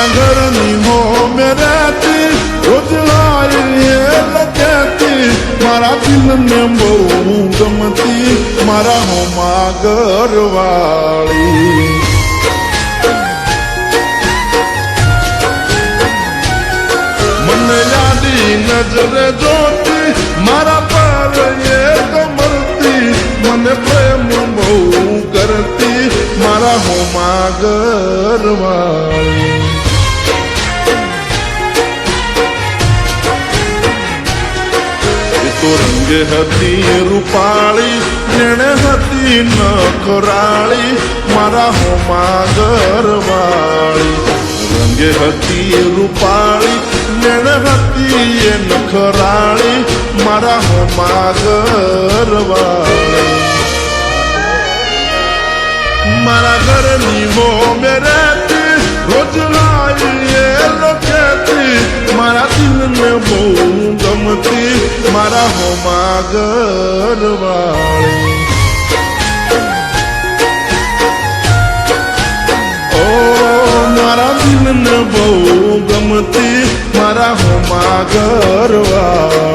મારા ઘરની હો મેરાતી રોજવાળી એટલે કહેતી મારા દિલને બહુ ગમતી મારા હોમાં ઘરવાળી મને યાદી નજરે જોતી મારા પર એ કમરતી મને પ્રેમ બહુ કરતી મારા હોમાં ઘરવાળી તો રંગે હતી રૂપાળી જેણે હતી નખરાળી મારા હોમાં ઘરવાળી રંગે હતી રૂપાળી જેણે હતી એ નખરાળી મારા હોમાં ઘરવાળી મારા ઘરની હો મેરેતી રોજ લાવીએ લોકેતી મારા દિલને બહુ ગમતી મારા હોમાં ઘરવાળી ઓ મારા દિલને બહુ ગમતી મારા હોમાં ઘરવાળી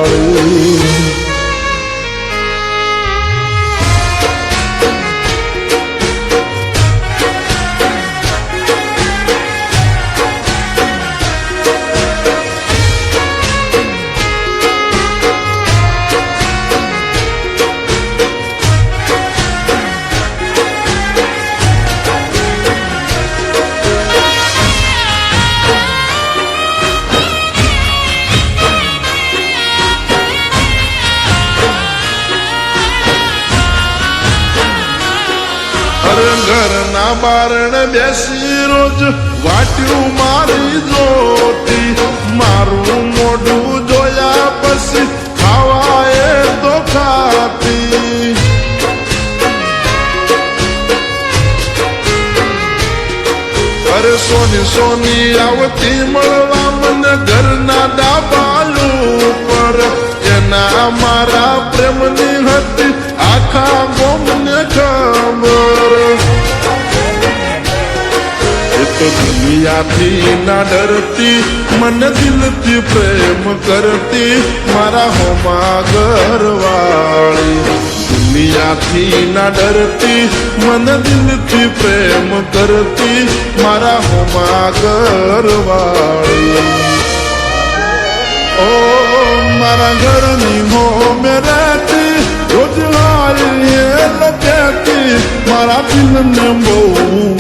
ઘરના બારણે બેસી રોજ વાટ્યું મારી જોતી મારું મોઢું જોયા પછી ખાવા એ તો ખાતી અરે સોની સોની આવતી મળવા મને ઘરના ડાબાયું પર એના મારા પ્રેમની હતી આખા ગોમને ખબર તો દુનિયાથી ના ડરતી મને દિલથી પ્રેમ કરતી મારા હોમાં ઘરવાળી દુનિયાથી ના ડરતી મને દિલથી પ્રેમ કરતી મારા હોમાં ઘરવાળી ઓ મારા ઘરની હો મેરાતી રોજ લાવીએ લોકેતી મારા દિલને બહુ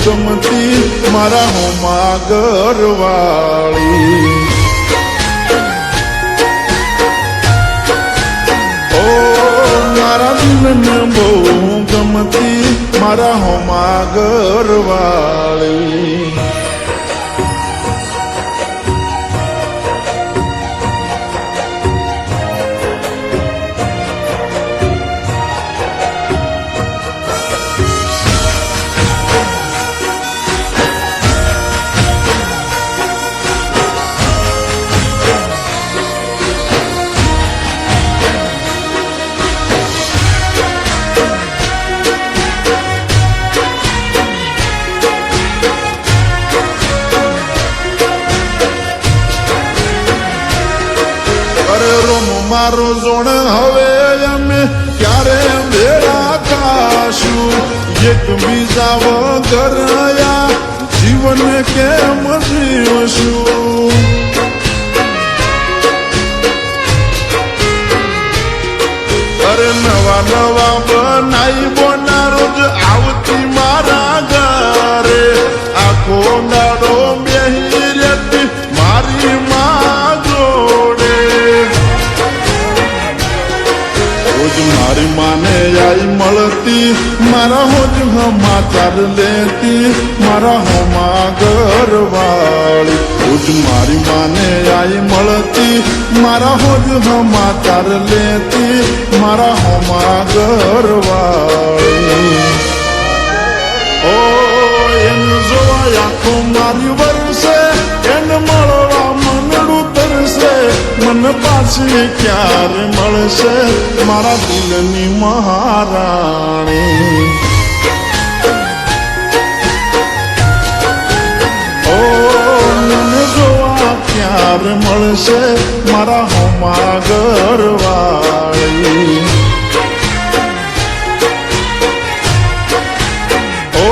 ગમતી મારા હોમાં ઘરવાળી ઓ મારા દિલને બહુ ગમતી મારા હોમાં ઘરવાળી મારો જોણ હવે અમે ક્યારે ભેળા ખાશું એક બીજા વગર જીવન કેમ જીવશું અરે નવા નવા બનાઈ બોના રોજ આવતી મારા ઘરે આખો દાડો બેહી રહેતી મારી માં જોડે મારી માને આઈ મળતી મારા હોજ સમાચાર લેતી મારા હોમાં ઘરવાળી રોજ મારી માને આઈ મળતી મારા હોજ સમાચાર લેતી મારા હોમાં ઘરવાળી ઓ એનું જોવા આખો મારી વરસે એને મળવા મનડું તરસે મને પાછી ક્યારે મળશે મારા દિલની મહારાણી ઓ ક્યારે મળશે મારા હોમા ઘરવાળી ઓ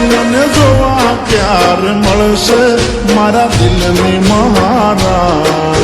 મને જોવા ક્યારે મળશે મારા દિલની મહારાણી